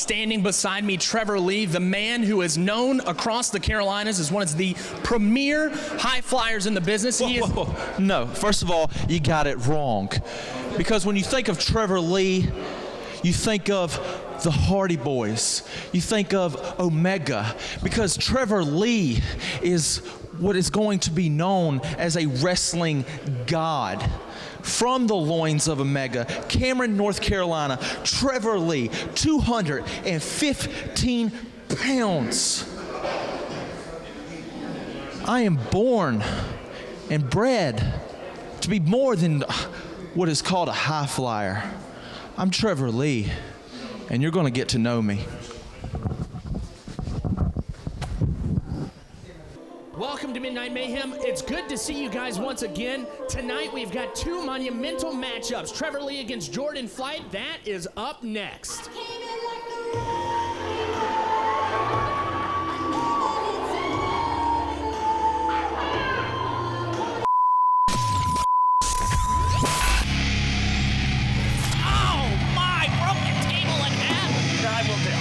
Standing beside me, Trevor Lee, the man who is known across the Carolinas as one of the premier high flyers in the business. Whoa. No, first of all, you got it wrong. Because when you think of Trevor Lee, you think of the Hardy Boys. You think of Omega. Because Trevor Lee is what is going to be known as a wrestling god. From the loins of Omega, Cameron, North Carolina, Trevor Lee, 215 pounds. I am born and bred to be more than what is called a high flyer. I'm Trevor Lee, and you're going to get to know me. Welcome to Midnight Mayhem. It's good to see you guys once again. Tonight we've got two monumental matchups. Trevor Lee against Jordan Flight. That is up next. Oh my, broke the table in half. I will do.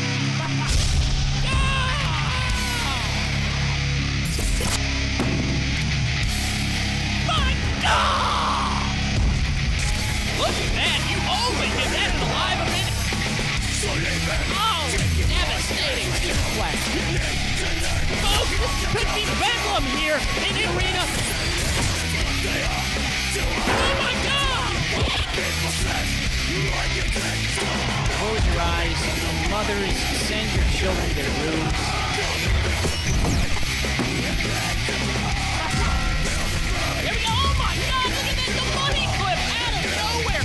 Look at that, you only did that in a live event. Oh, devastating suplex. Folks, this could be bedlam here in the arena. Oh my God! Close your eyes. Mothers, send your children to their rooms. Here we go. Oh my God, look at this, the money clip out of nowhere.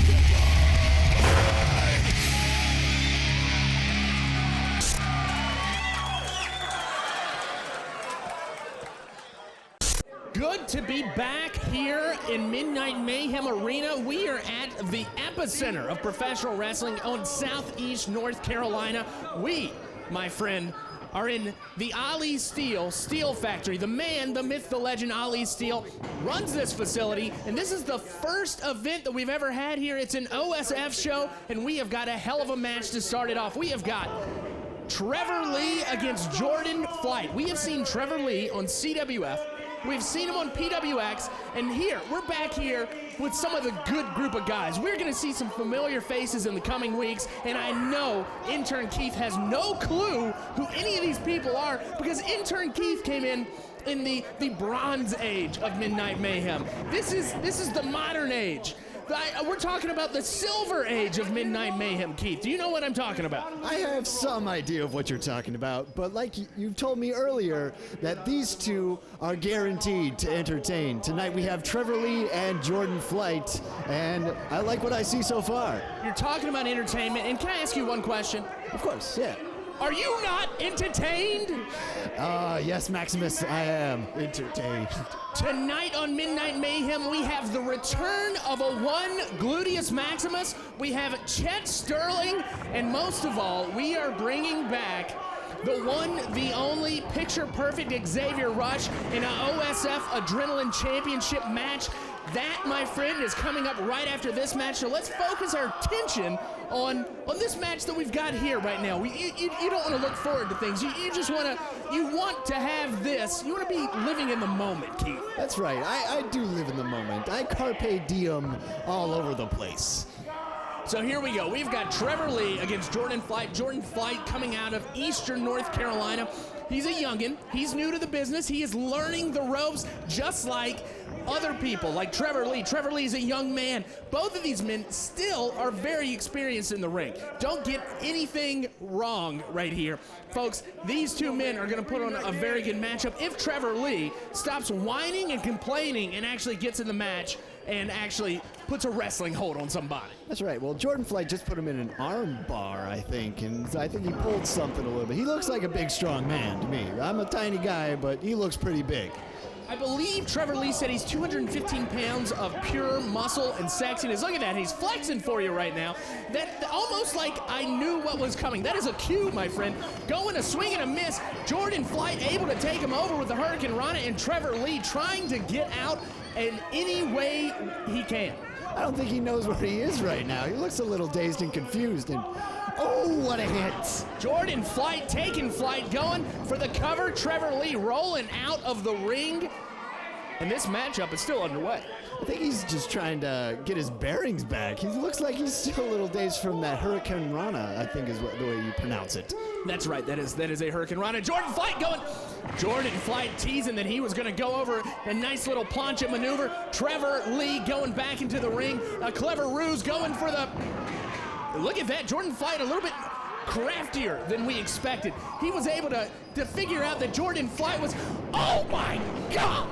Good to be back here in Midnight Mayhem Arena. We are at the epicenter of professional wrestling on Southeast North Carolina. We, my friend, are in the Ali Steel Factory. The man, the myth, the legend, Ali Steel, runs this facility, and this is the first event that we've ever had here. It's an OSF show, and we have got a hell of a match to start it off. We have got Trevor Lee against Jordan Flight. We have seen Trevor Lee on CWF. We've seen him on PWX, and here, we're back here with some of the good group of guys. We're gonna see some familiar faces in the coming weeks, and I know intern Keith has no clue who any of these people are, because intern Keith came in the Bronze Age of Midnight Mayhem. This is the modern age. We're talking about the Silver Age of Midnight Mayhem, Keith. Do you know what I'm talking about? I have some idea of what you're talking about, but like you told me earlier that these two are guaranteed to entertain. Tonight we have Trevor Lee and Jordan Flight, and I like what I see so far. You're talking about entertainment, and can I ask you one question? Of course, yeah. Are you not entertained? Yes, Maximus, I am entertained. Tonight on Midnight Mayhem, we have the return of a one Gluteus Maximus. We have Chet Sterling, and most of all, we are bringing back the one, the only picture-perfect Xavier Rush in an OSF Adrenaline Championship match. That, my friend, is coming up right after this match. So let's focus our attention on this match that we've got here right now. You don't want to look forward to things. You just want to have this. You want to be living in the moment, Keith. That's right. I do live in the moment. I carpe diem all over the place. So here we go. We've got Trevor Lee against Jordan Flight. Jordan Flight coming out of Eastern North Carolina. He's a youngin'. He's new to the business. He is learning the ropes just like other people, like Trevor Lee. Trevor Lee is a young man. Both of these men still are very experienced in the ring. Don't get anything wrong right here. Folks, these two men are going to put on a very good matchup if Trevor Lee stops whining and complaining and actually gets in the match and actually puts a wrestling hold on somebody. That's right. Well, Jordan Flight just put him in an arm bar, I think, and I think he pulled something a little bit. He looks like a big, strong man to me. I'm a tiny guy, but he looks pretty big. I believe Trevor Lee said he's 215 pounds of pure muscle and sexiness. Look at that. He's flexing for you right now. That almost like I knew what was coming. That is a cue, my friend. Going a swing and a miss. Jordan Flight able to take him over with the Hurricane Rana, and Trevor Lee trying to get out in any way he can. I don't think he knows where he is right now. He looks a little dazed and confused, and Oh, what a hit. Jordan Flight taking flight, going for the cover. Trevor Lee rolling out of the ring. And this matchup is still underway. I think he's just trying to get his bearings back. He looks like he's still a little dazed from that Hurricane Rana, I think is the way you pronounce it. That's right. That is a Hurricane Rana. Jordan Flight going. Jordan Flight teasing that he was going to go over a nice little plancha maneuver. Trevor Lee going back into the ring. A clever ruse going for the... Look at that. Jordan Flight a little bit craftier than we expected. He was able to figure out that Jordan Flight was... Oh, my God!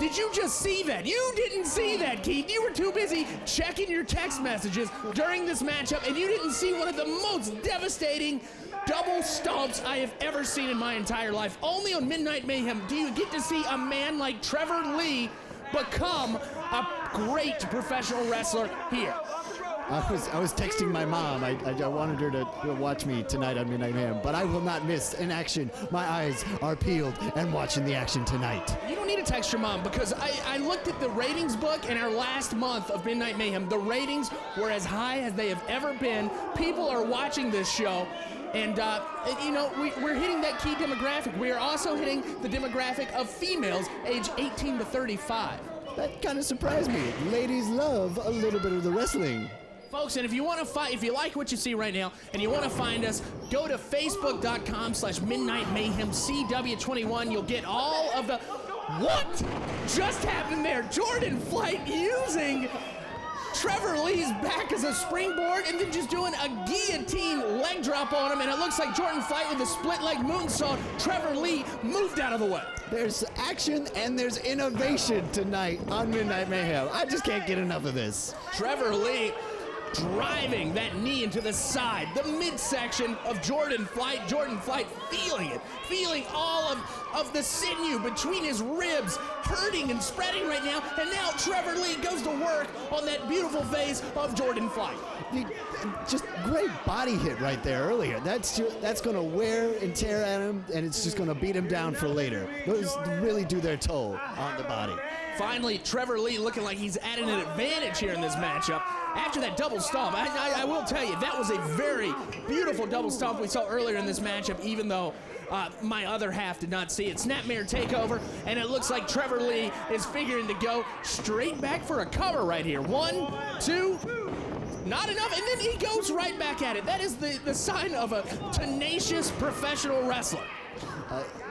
Did you just see that? You didn't see that, Keith. You were too busy checking your text messages during this matchup, and you didn't see one of the most devastating double stomps I have ever seen in my entire life. Only on Midnight Mayhem do you get to see a man like Trevor Lee become a great professional wrestler here. I was texting my mom. I wanted her to watch me tonight on Midnight Mayhem, but I will not miss an action. My eyes are peeled and watching the action tonight. You don't need to text your mom, because I looked at the ratings book in our last month of Midnight Mayhem. The ratings were as high as they have ever been. People are watching this show. And, you know, we're hitting that key demographic. We are also hitting the demographic of females age 18 to 35. That kind of surprised me. Ladies love a little bit of the wrestling. Folks, and if you want to find, if you like what you see right now and you want to find us, go to facebook.com/Midnight Mayhem CW21. You'll get all of the... What just happened there? Jordan Flight using Trevor Lee's back as a springboard and then just doing a guillotine leg drop on him, and it looks like Jordan Flight with a split leg moonsault. Trevor Lee moved out of the way. There's action and there's innovation tonight on Midnight Mayhem. I just can't get enough of this. Trevor Lee driving that knee into the side, the midsection of Jordan Flight. Jordan Flight feeling it, feeling all of the sinew between his ribs, hurting and spreading right now. And now Trevor Lee goes to work on that beautiful face of Jordan Flight. Just great body hit right there earlier. That's going to wear and tear at him, and it's just going to beat him down for later. Those really do their toll on the body. Finally, Trevor Lee looking like he's adding an advantage here in this matchup. After that double stomp, I will tell you, that was a very beautiful double stomp we saw earlier in this matchup, even though my other half did not see it. Snapmare takeover, and it looks like Trevor Lee is figuring to go straight back for a cover right here. 1, 2, not enough, and then he goes right back at it. That is the sign of a tenacious professional wrestler.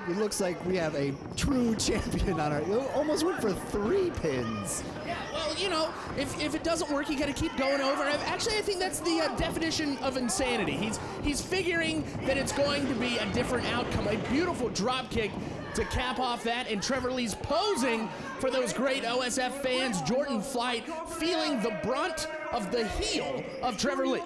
It looks like we have a true champion on our... Almost went for 3 pins. Yeah, well, you know, if it doesn't work, you got to keep going over. Actually, I think that's the definition of insanity. He's figuring that it's going to be a different outcome. A beautiful drop kick to cap off that, and Trevor Lee's posing for those great OSF fans. Jordan Flight feeling the brunt of the heel of Trevor Lee.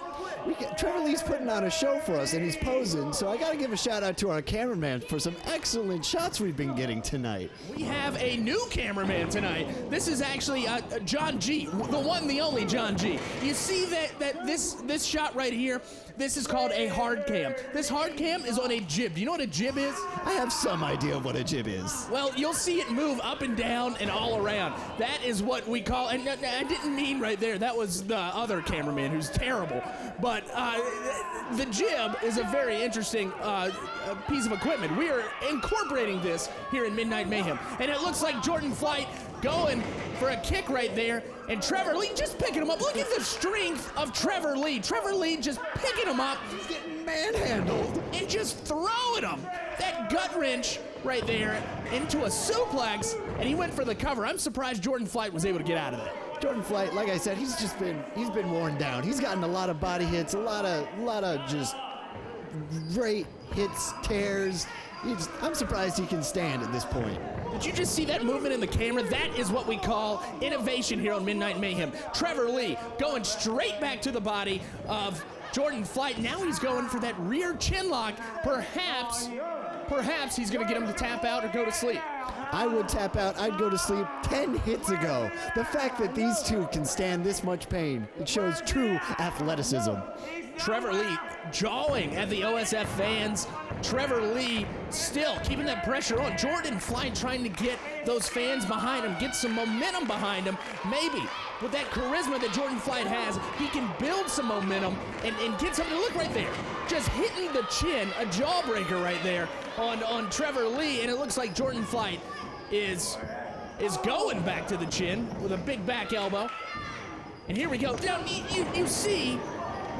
Trevor Lee's putting on a show for us, and he's posing, so I got to give a shout-out to our cameraman for some excellent shots we've been getting tonight. We have a new cameraman tonight. This is actually John G, the one, the only John G. You see that this shot right here, this is called a hard cam. This hard cam is on a jib. Do you know what a jib is? I have some idea of what a jib is. Well, you'll see it move up and down and all around. That is what we call, and I didn't mean right there, that was the other cameraman who's terrible. But the jib is a very interesting piece of equipment. We are incorporating this here in Midnight Mayhem. And it looks like Jordan Flight going for a kick right there, and Trevor Lee just picking him up. Look at the strength of Trevor Lee. Trevor Lee just picking him up. He's getting manhandled. And just throwing him. That gut wrench right there into a suplex, and he went for the cover. I'm surprised Jordan Flight was able to get out of that. Jordan Flight, like I said, he's been worn down. He's gotten a lot of body hits, a lot of just great hits, tears. I'm surprised he can stand at this point. Did you just see that movement in the camera? That is what we call innovation here on Midnight Mayhem. Trevor Lee going straight back to the body of Jordan Flight. Now he's going for that rear chin lock. Perhaps he's going to get him to tap out or go to sleep. I would tap out. I'd go to sleep 10 hits ago. The fact that these two can stand this much pain, it shows true athleticism. Trevor Lee jawing at the OSF fans. Trevor Lee still keeping that pressure on. Jordan Flight trying to get those fans behind him, get some momentum behind him. Maybe with that charisma that Jordan Flight has, he can build some momentum and get something to look right there. Just hitting the chin, a jawbreaker right there on Trevor Lee, and it looks like Jordan Flight is going back to the chin with a big back elbow. And here we go. Now, you see,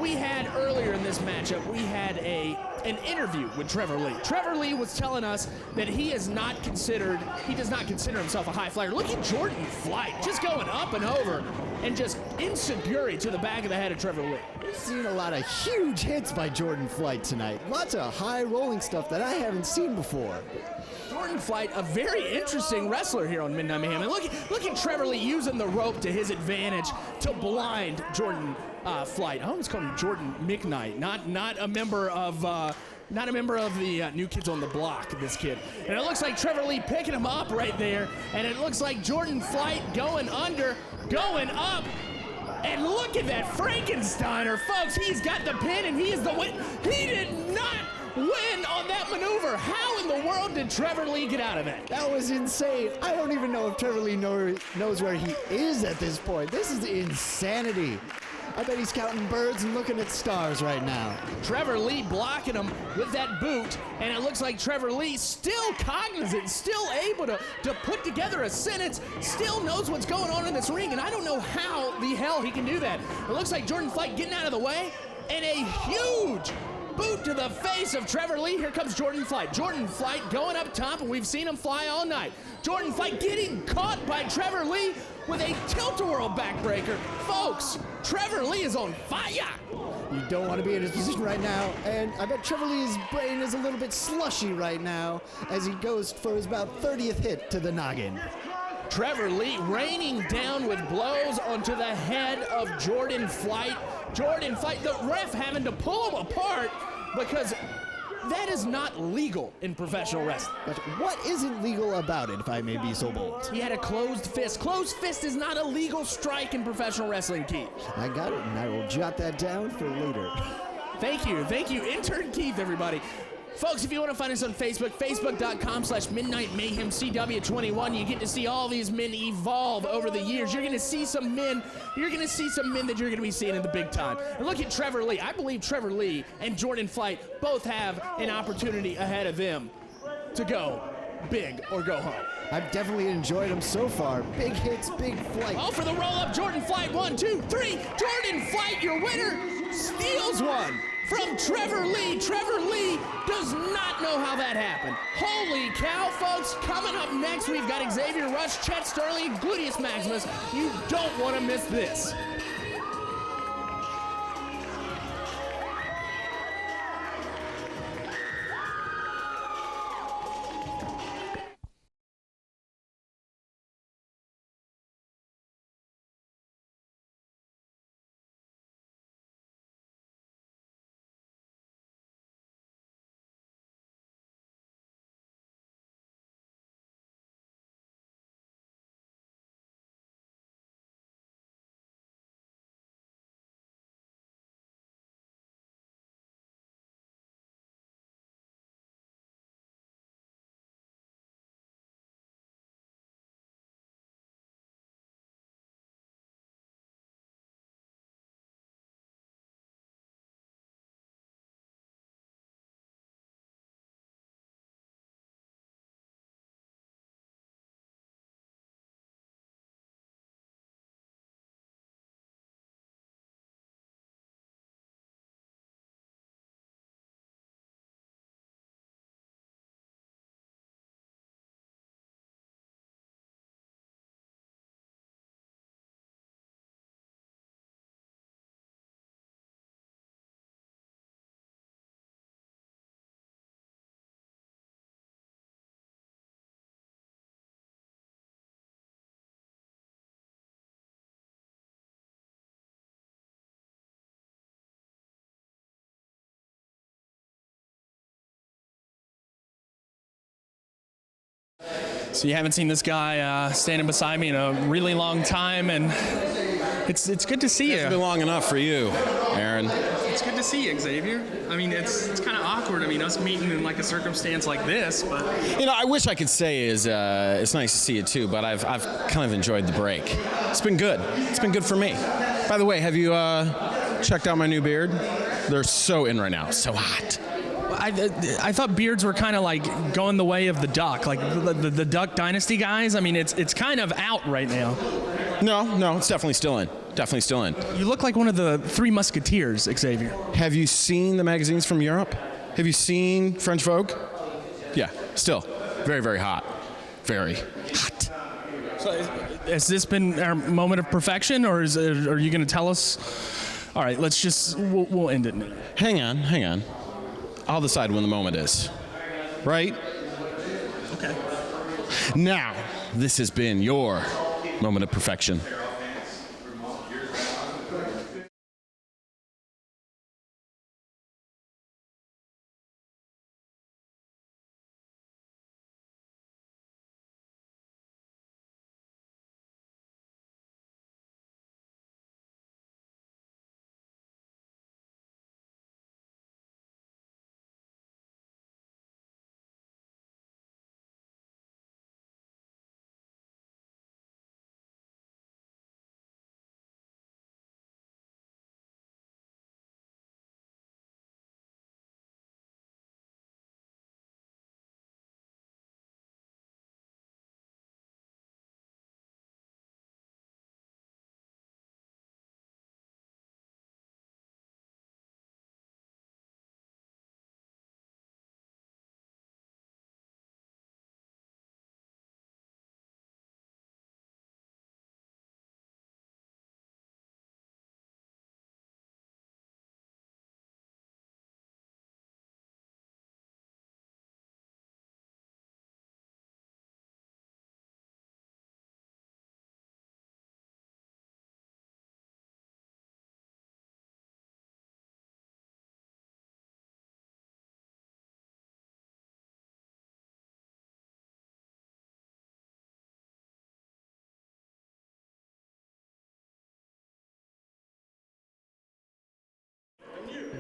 we had earlier in this matchup, we had an interview with Trevor Lee. Trevor Lee was telling us that he does not consider himself a high flyer. Look at Jordan Flight, just going up and over and just ensiguring to the back of the head of Trevor Lee. We've seen a lot of huge hits by Jordan Flight tonight. Lots of high rolling stuff that I haven't seen before. Jordan Flight, a very interesting wrestler here on Midnight Mayhem. And look at Trevor Lee using the rope to his advantage to blind Jordan Flight. I almost called him Jordan McKnight, not a member of the New Kids on the Block, this kid. And it looks like Trevor Lee picking him up right there, and it looks like Jordan Flight going under, going up, and look at that Frankensteiner, folks. He's got the pin, and he is the win. He did not win on that maneuver. How in the world did Trevor Lee get out of it? That was insane. I don't even know if Trevor Lee knows where he is at this point. This is insanity. I bet he's counting birds and looking at stars right now. Trevor Lee blocking him with that boot, and it looks like Trevor Lee still cognizant, still able to put together a sentence, still knows what's going on in this ring, and I don't know how the hell he can do that. It looks like Jordan Flight getting out of the way, and a huge boot to the face of Trevor Lee. Here comes Jordan Flight. Jordan Flight going up top, and we've seen him fly all night. Jordan Flight getting caught by Trevor Lee with a tilt-a-whirl backbreaker. Folks, Trevor Lee is on fire. You don't want to be in his position right now, and I bet Trevor Lee's brain is a little bit slushy right now as he goes for his about 30th hit to the noggin. Trevor Lee raining down with blows onto the head of Jordan Flight. Jordan Flight, the ref having to pull him apart because that is not legal in professional wrestling. But what isn't legal about it, if I may be so bold? He had a closed fist. Closed fist is not a legal strike in professional wrestling, Keith. I got it, and I will jot that down for later. Thank you. Intern Keith, everybody. Folks, if you want to find us on Facebook, facebook.com/Midnight Mayhem CW21. You get to see all these men evolve over the years. You're going to see some men. You're going to see some men that you're going to be seeing in the big time. And look at Trevor Lee. I believe Trevor Lee and Jordan Flight both have an opportunity ahead of them to go big or go home. I've definitely enjoyed them so far. Big hits, big flight. Oh, for the roll-up, Jordan Flight. 1, 2, 3. Jordan Flight, your winner, steals one from Trevor Lee. Trevor Lee does not know how that happened. Holy cow, folks. Coming up next, we've got Xavier Rush, Chet Sterling, Gluteus Maximus. You don't want to miss this. So you haven't seen this guy standing beside me in a really long time, and it's good to see you. It's been long enough for you, Aaron. it's good to see you, Xavier. I mean, it's kind of awkward. I mean, us meeting in like a circumstance like this, but I wish I could say it's nice to see you too, but I've kind of enjoyed the break. It's been good. It's been good for me. By the way, have you checked out my new beard? They're so in right now. So hot. I thought beards were kind of like going the way of the Duck, like the Duck Dynasty guys. I mean, it's kind of out right now. No, it's definitely still in. Definitely still in. You look like one of the Three Musketeers, Xavier. Have you seen the magazines from Europe? Have you seen French Vogue? Yeah, still. Very, very hot. Very hot. So has this been our moment of perfection, or are you going to tell us? All right, we'll end it now. Hang on. I'll decide when the moment is. Right? Okay. Now, this has been your moment of perfection.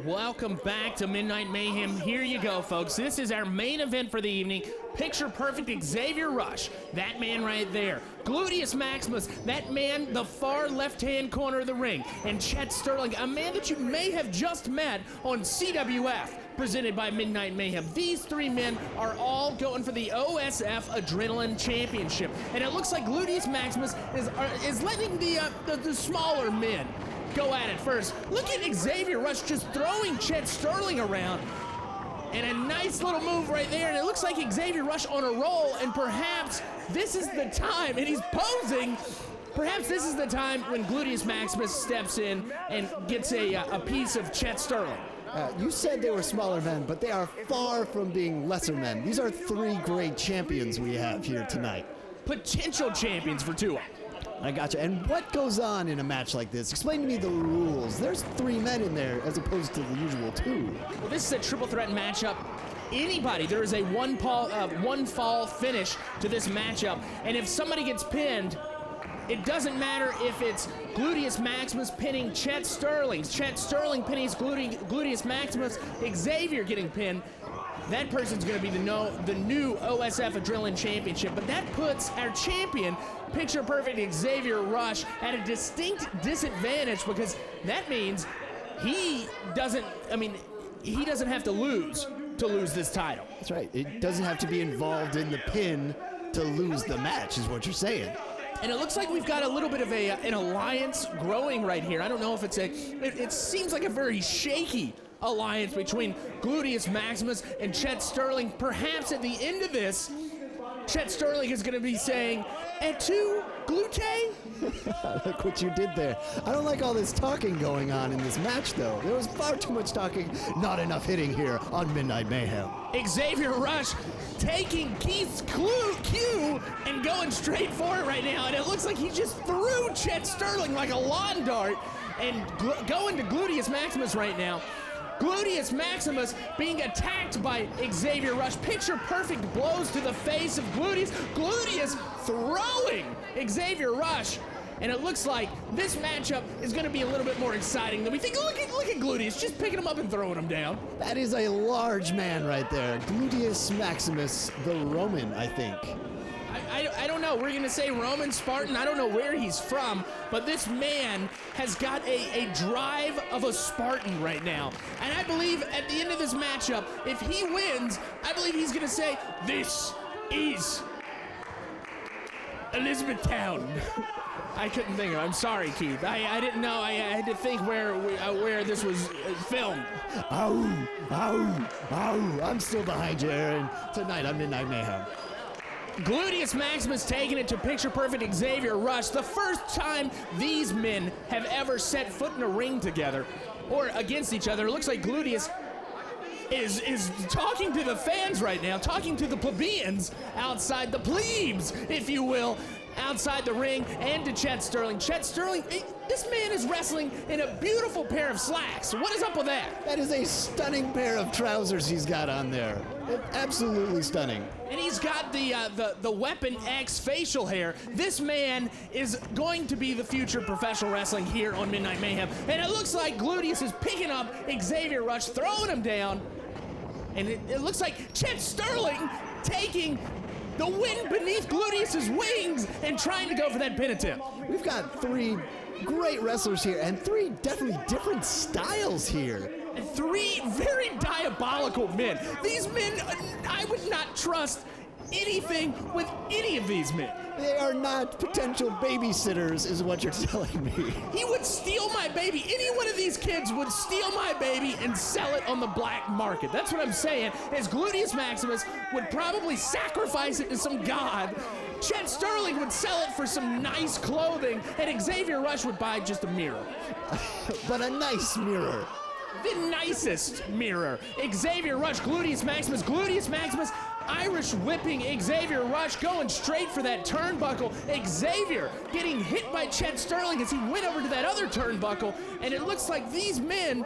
Welcome back to Midnight Mayhem. Here you go, folks. This is our main event for the evening. Picture perfect Xavier Rush, that man right there. Gluteus Maximus, that man, the far left-hand corner of the ring. And Chet Sterling, a man that you may have just met on CWF, presented by Midnight Mayhem. These three men are all going for the OSF Adrenaline Championship. And it looks like Gluteus Maximus is letting the smaller men go at it first. Look at Xavier Rush just throwing Chet Sterling around. And a nice little move right there. And it looks like Xavier Rush on a roll. And perhaps this is the time, and he's posing. Perhaps this is the time when Gluteus Maximus steps in and gets a piece of Chet Sterling. You said they were smaller men, but they are far from being lesser men. These are three great champions we have here tonight. Potential champions for Tua. I gotcha. And what goes on in a match like this? Explain to me the rules. There's three men in there as opposed to the usual two. Well, this is a triple threat matchup. Anybody, there is a one fall finish to this matchup. And if somebody gets pinned, it doesn't matter if it's Gluteus Maximus pinning Chet Sterling pinning Gluteus Maximus, Xavier getting pinned. That person's going to be the new OSF Adrenaline Championship. But that puts our champion, picture perfect Xavier Rush, at a distinct disadvantage, because that means he doesn't have to lose this title. That's right. It doesn't have to be involved in the pin to lose the match, is what you're saying. And it looks like we've got a little bit of an alliance growing right here. I don't know if it seems like a very shaky alliance between Gluteus Maximus and Chet Sterling. Perhaps at the end of this, Chet Sterling is going to be saying, "Et tu, Glute?" Look what you did there. I don't like all this talking going on in this match, though. There was far too much talking, not enough hitting here on Midnight Mayhem. Xavier Rush taking Keith's cue and going straight for it right now. And it looks like he just threw Chet Sterling like a lawn dart and going to Gluteus Maximus right now. Gluteus Maximus being attacked by Xavier Rush. Picture perfect blows to the face of Gluteus. Gluteus throwing Xavier Rush and it looks like this matchup is going to be a little bit more exciting than we think. Look at Gluteus, just picking him up and throwing him down. That is a large man right there. Gluteus Maximus, the Roman, I think. I don't know. We're going to say Roman Spartan. I don't know where he's from, but this man has got a drive of a Spartan right now. And I believe at the end of this matchup, if he wins, I believe he's going to say, "This is Elizabethtown." I couldn't think of it. I'm sorry, Keith. I didn't know. I had to think where this was filmed. Ow, ow, ow. I'm still behind you, Aaron. Tonight on Midnight Mayhem. Gluteus Maximus taking it to picture-perfect Xavier Rush. The first time these men have ever set foot in a ring together or against each other. It looks like Gluteus is talking to the fans right now, talking to the plebeians outside, the plebes, if you will, outside the ring, and to Chet Sterling. Chet Sterling, this man is wrestling in a beautiful pair of slacks. What is up with that? That is a stunning pair of trousers he's got on there. Absolutely stunning. And he's got the Weapon X facial hair. This man is going to be the future professional wrestling here on Midnight Mayhem. And it looks like Gluteus is picking up Xavier Rush, throwing him down. And it looks like Chet Sterling taking the wind beneath Gluteus's wings and trying to go for that pin attempt. We've got three great wrestlers here and three definitely different styles here. And three very diabolical men. These men, I would not trust anything with any of these men. They are not potential babysitters, is what you're telling me. He would steal my baby. Any one of these kids would steal my baby and sell it on the black market. That's what I'm saying, is Gluteus Maximus would probably sacrifice it to some god. Chet Sterling would sell it for some nice clothing, and Xavier Rush would buy just a mirror. But a nice mirror. The nicest mirror. Xavier Rush, Gluteus Maximus, Irish whipping Xavier Rush, going straight for that turnbuckle. Xavier getting hit by Chet Sterling as he went over to that other turnbuckle, and it looks like these men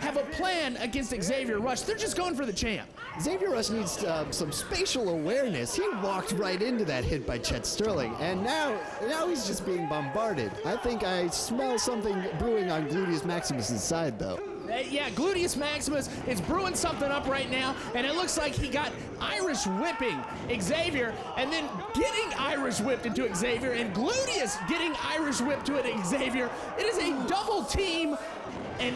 have a plan against Xavier Rush. They're just going for the champ. Xavier Rush needs some spatial awareness. He walked right into that hit by Chet Sterling, and now he's just being bombarded. I think I smell something brewing on Gluteus Maximus' side, though. Yeah, Gluteus Maximus is brewing something up right now, and it looks like he got Irish whipping Xavier, and then getting Irish whipped into Xavier, and Gluteus getting Irish whipped to it Xavier. It is a double team, and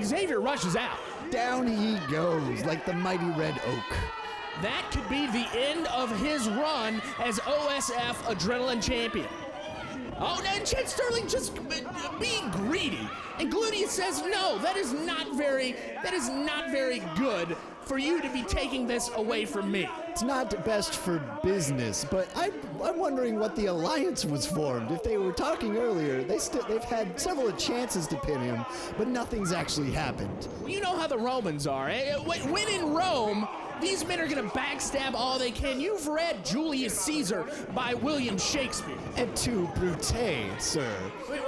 Xavier Rush is out. Down he goes like the mighty red oak. That could be the end of his run as OSF Adrenaline Champion. Oh, and Chet Sterling just being greedy. And Gluteus says, no, that is not very good for you to be taking this away from me. It's not best for business, but I'm wondering what the alliance was formed. If they were talking earlier, they've had several chances to pin him, but nothing's actually happened. You know how the Romans are. When in Rome, these men are going to backstab all they can. You've read Julius Caesar by William Shakespeare. Et tu, Brute, sir.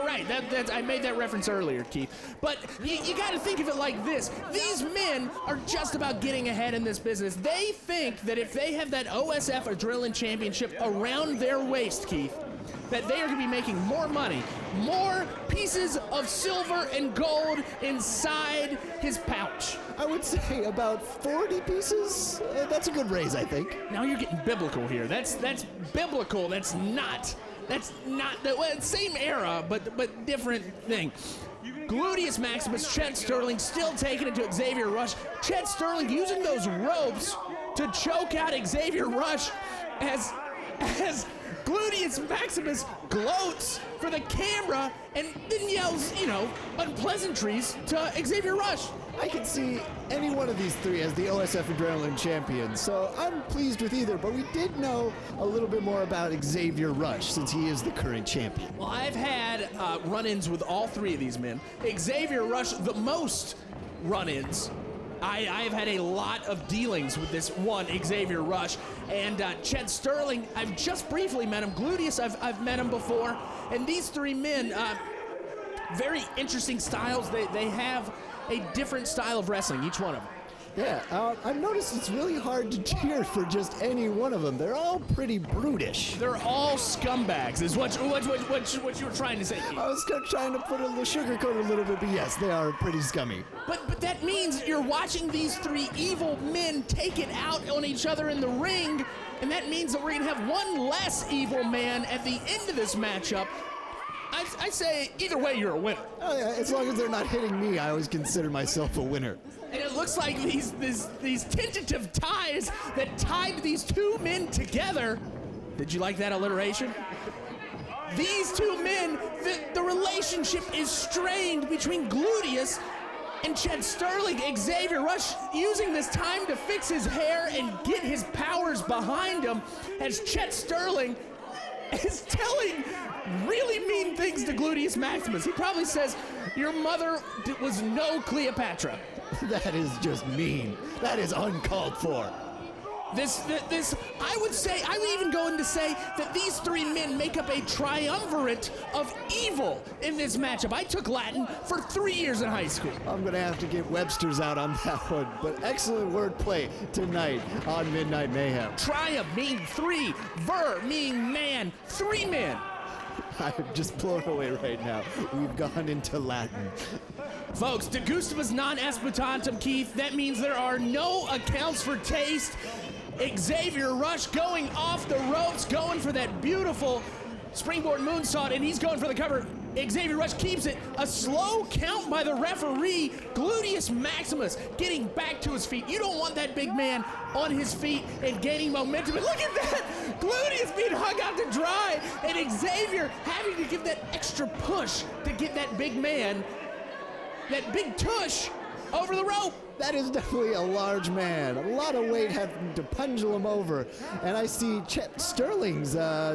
Right, I made that reference earlier, Keith. But you got to think of it like this. These men are just about getting ahead in this business. They think that if they have that OSF Adrenaline Championship around their waist, Keith, that they are going to be making more money, more pieces of silver and gold inside his pouch. I would say about 40 pieces. That's a good raise, I think. Now you're getting biblical here. That's biblical. That's not the same era, but different thing. Gluteus Maximus, Chet Sterling still taking it to Xavier Rush. Chet Sterling using those ropes to choke out Xavier Rush as Gluteus Maximus gloats for the camera and then yells, unpleasantries to Xavier Rush. I can see any one of these three as the OSF Adrenaline champion, so I'm pleased with either, but we did know a little bit more about Xavier Rush since he is the current champion. Well, I've had run-ins with all three of these men. Xavier Rush, the most run-ins. I've had a lot of dealings with this one, Xavier Rush. And Chet Sterling, I've just briefly met him. Gluteus, I've met him before. And these three men, very interesting styles. They have a different style of wrestling, each one of them. Yeah, I've noticed it's really hard to cheer for just any one of them. They're all pretty brutish. They're all scumbags, is what you were trying to say, Keith. I was trying to put a little sugarcoat a little bit, but yes, they are pretty scummy. But that means you're watching these three evil men take it out on each other in the ring, and that means that we're going to have one less evil man at the end of this matchup. I say either way, you're a winner. Oh yeah, as long as they're not hitting me, I always consider myself a winner. And it looks like these tentative ties that tied these two men together. Did you like that alliteration? These two men, the relationship is strained between Gluteus and Chet Sterling. Xavier Rush using this time to fix his hair and get his powers behind him as Chet Sterling is telling really mean things to Gluteus Maximus. He probably says, your mother was no Cleopatra. That is just mean. That is uncalled for. This, I would even go in to say that these three men make up a triumvirate of evil in this matchup. I took Latin for 3 years in high school. I'm going to have to get Webster's out on that one, but excellent wordplay tonight on Midnight Mayhem. Triumph meaning three, ver meaning man, three men. I'm just blown away right now. We've gone into Latin. Folks, de gustibus non asputantem, Keith. That means there are no accounts for taste. Xavier Rush going off the ropes, going for that beautiful springboard moonsault, and he's going for the cover. Xavier Rush keeps it. A slow count by the referee. Gluteus Maximus getting back to his feet. You don't want that big man on his feet and gaining momentum. And look at that! Gluteus being hung out to dry, and Xavier having to give that extra push to get that big man, that big tush, over the rope. That is definitely a large man. A lot of weight having to pendule him over. And I see Chet Sterling's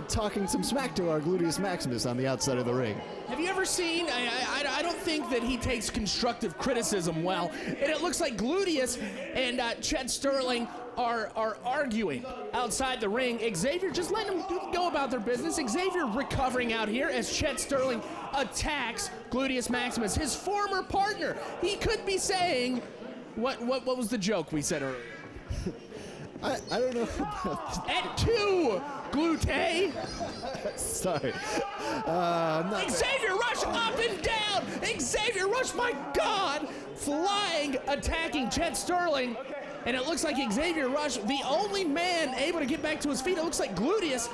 talking some smack to our Gluteus Maximus on the outside of the ring. Have you ever seen, I don't think that he takes constructive criticism well, and it looks like Gluteus and Chet Sterling are arguing outside the ring. Xavier just letting them go about their business. Xavier recovering out here as Chet Sterling attacks Gluteus Maximus, his former partner. He could be saying, what was the joke we said earlier? I don't know about At two, Glute. Sorry. Xavier Rush up and down. Xavier Rush, my God, flying, attacking Chet Sterling. And it looks like Xavier Rush, the only man able to get back to his feet. It looks like Gluteus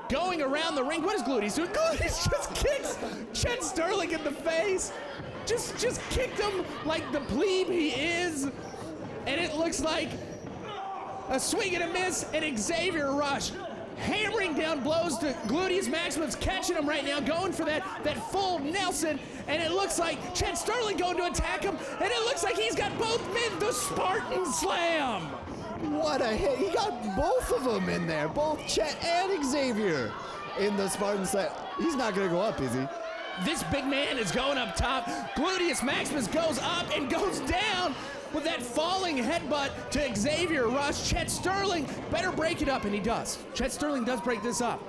going around the ring. What is Gluteus doing? Gluteus just kicks Chet Sterling in the face. Just kicked him like the plebe he is. And it looks like a swing and a miss, and Xavier Rush hammering down blows to Gluteus Maximus, catching him right now, going for that full Nelson, and it looks like Chet Sterling going to attack him, and it looks like he's got both men, the Spartan Slam. What a hit. He got both of them in there, both Chet and Xavier in the Spartan Slam. He's not going to go up, is he? This big man is going up top. Gluteus Maximus goes up and goes down with that falling headbutt to Xavier Rush. Chet Sterling better break it up, and he does. Chet Sterling does break this up.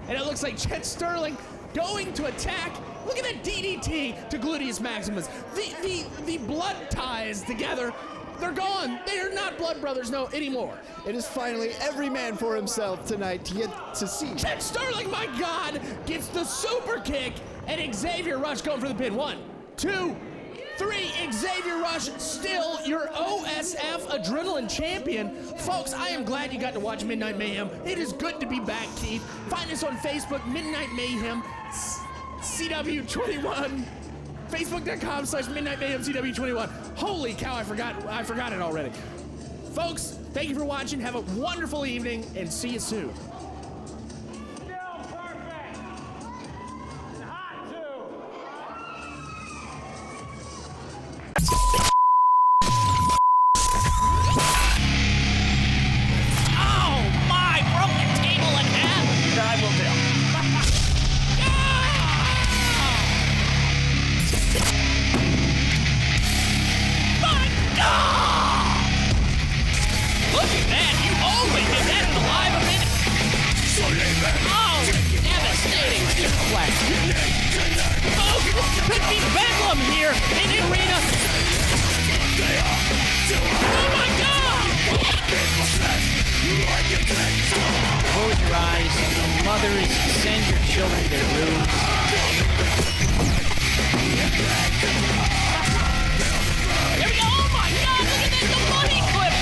And it looks like Chet Sterling going to attack. Look at that DDT to Gluteus Maximus. The blood ties together, they're gone. They are not blood brothers anymore. It is finally every man for himself tonight to get to see. Chet Sterling, my God, gets the super kick, and Xavier Rush going for the pin. 1, 2, 3, Xavier Rush, still your OSF Adrenaline Champion. Folks, I am glad you got to watch Midnight Mayhem. It is good to be back, Keith. Find us on Facebook, Midnight Mayhem CW21. Facebook.com/Midnight Mayhem CW21. Holy cow, I forgot it already. Folks, thank you for watching. Have a wonderful evening, and see you soon. Look at that! You always get that in the live event. Mothers, send your children to their rooms.